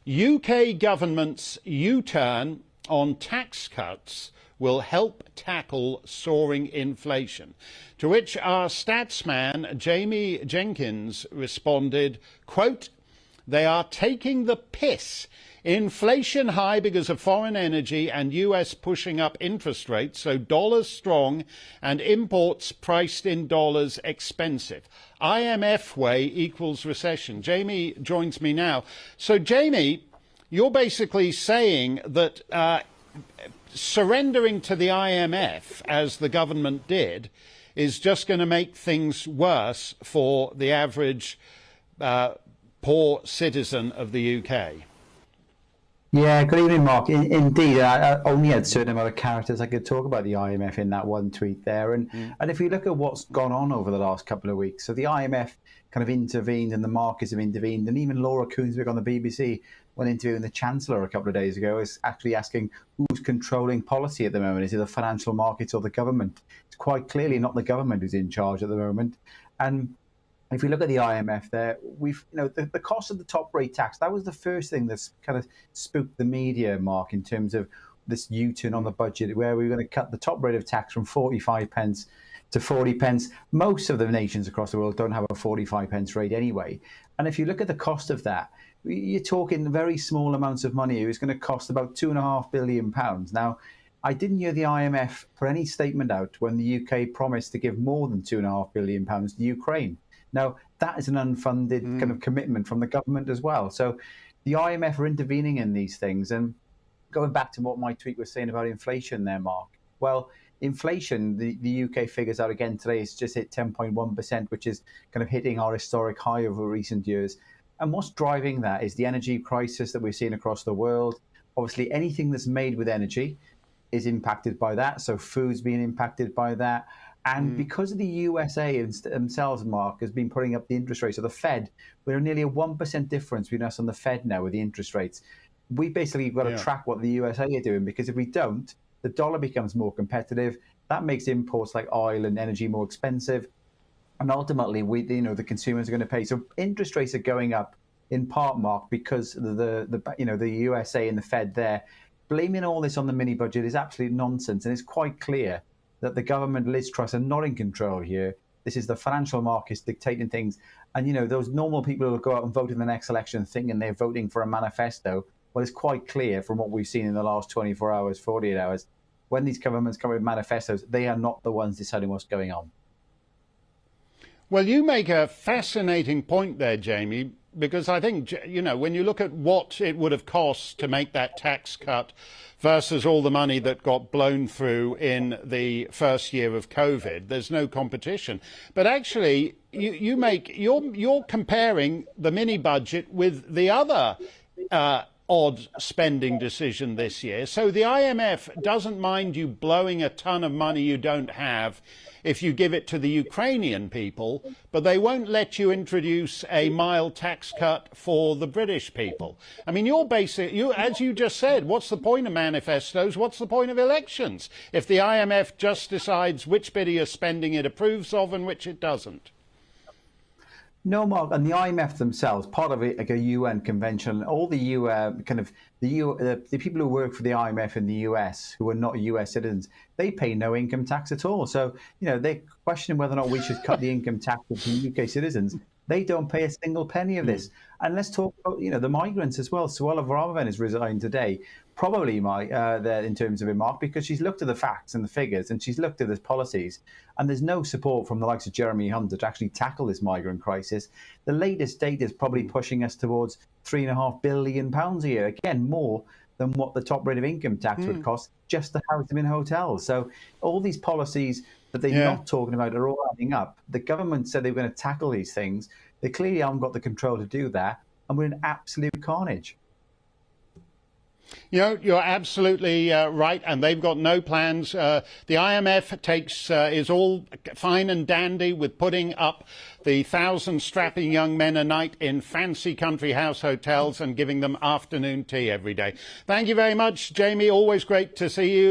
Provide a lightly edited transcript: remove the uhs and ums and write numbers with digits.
UK government's U-turn on tax cuts will help tackle soaring inflation. To which our statsman, Jamie Jenkins, responded, quote, "They are taking the piss. Inflation high because of foreign energy and US pushing up interest rates, so dollars strong and imports priced in dollars expensive. IMF way equals recession." Jamie joins me now. So, Jamie, you're basically saying that surrendering to the IMF, as the government did, is just going to make things worse for the average poor citizen of the UK. Yeah, good evening, Mark. Indeed, I only had a certain amount of characters I could talk about the IMF in that one tweet there. And if you look at what's gone on over the last couple of weeks, so the IMF kind of intervened and the markets have intervened, and even Laura Kuenssberg on the BBC, when interviewing the Chancellor a couple of days ago, is actually asking who's controlling policy at the moment. Is it the financial markets or the government? It's quite clearly not the government who's in charge at the moment. And if we look at the IMF there, the cost of the top rate tax, that was the first thing that's kind of spooked the media, Mark, in terms of this U-turn on the budget, where we were going to cut the top rate of tax from 45 pence to 40 pence. Most of the nations across the world don't have a 45 pence rate anyway. And if you look at the cost of that, you're talking very small amounts of money. It was going to cost about £2.5 billion. Now, I didn't hear the IMF put any statement out when the UK promised to give more than £2.5 billion to Ukraine. Now, that is an unfunded kind of commitment from the government as well. So the IMF are intervening in these things. And going back to what my tweet was saying about inflation there, Mark, well, inflation, the UK figures out again today, it's just hit 10.1%, which is kind of hitting our historic high over recent years. And what's driving that is the energy crisis that we're seeing across the world. Obviously, anything that's made with energy is impacted by that. So food's being impacted by that. And because of the USA themselves, Mark, has been putting up the interest rates, so the Fed, we're nearly a 1% difference between us and the Fed now with the interest rates. We basically got to track what the USA are doing, because if we don't, the dollar becomes more competitive. That makes imports like oil and energy more expensive. And ultimately, the consumers are going to pay. So interest rates are going up in part, Mark, because the USA and the Fed there. Blaming all this on the mini budget is absolute nonsense. And it's quite clear that the government, Liz Truss, are not in control here. This is the financial markets dictating things. And, those normal people who will go out and vote in the next election thinking they're voting for a manifesto, well, it's quite clear from what we've seen in the last 24 hours, 48 hours, when these governments come with manifestos, they are not the ones deciding what's going on. Well, you make a fascinating point there, Jamie, because I think, when you look at what it would have cost to make that tax cut versus all the money that got blown through in the first year of COVID, there's no competition. But actually, you're comparing the mini budget with the other odd spending decision this year. So the IMF doesn't mind you blowing a ton of money you don't have if you give it to the Ukrainian people, but they won't let you introduce a mild tax cut for the British people. I mean, as you just said, what's the point of manifestos? What's the point of elections if the IMF just decides which bit of your spending it approves of and which it doesn't? No, Mark, and the IMF themselves, part of it, like a UN convention, all the the people who work for the IMF in the US who are not US citizens, they pay no income tax at all. So, they're questioning whether or not we should cut the income tax of the UK citizens. They don't pay a single penny of this. And let's talk about, the migrants as well. Suella Braverman has resigned today, probably in terms of it, Mark, because she's looked at the facts and the figures and she's looked at the policies, and there's no support from the likes of Jeremy Hunt to actually tackle this migrant crisis. The latest data is probably pushing us towards £3.5 billion a year, again, more than what the top rate of income tax would cost just to house them in hotels. So all these policies that they're not talking about are all adding up. The government said they were going to tackle these things. They clearly haven't got the control to do that, and we're in absolute carnage. You're absolutely right, and they've got no plans. The IMF is all fine and dandy with putting up the 1,000 strapping young men a night in fancy country house hotels and giving them afternoon tea every day. Thank you very much, Jamie. Always great to see you.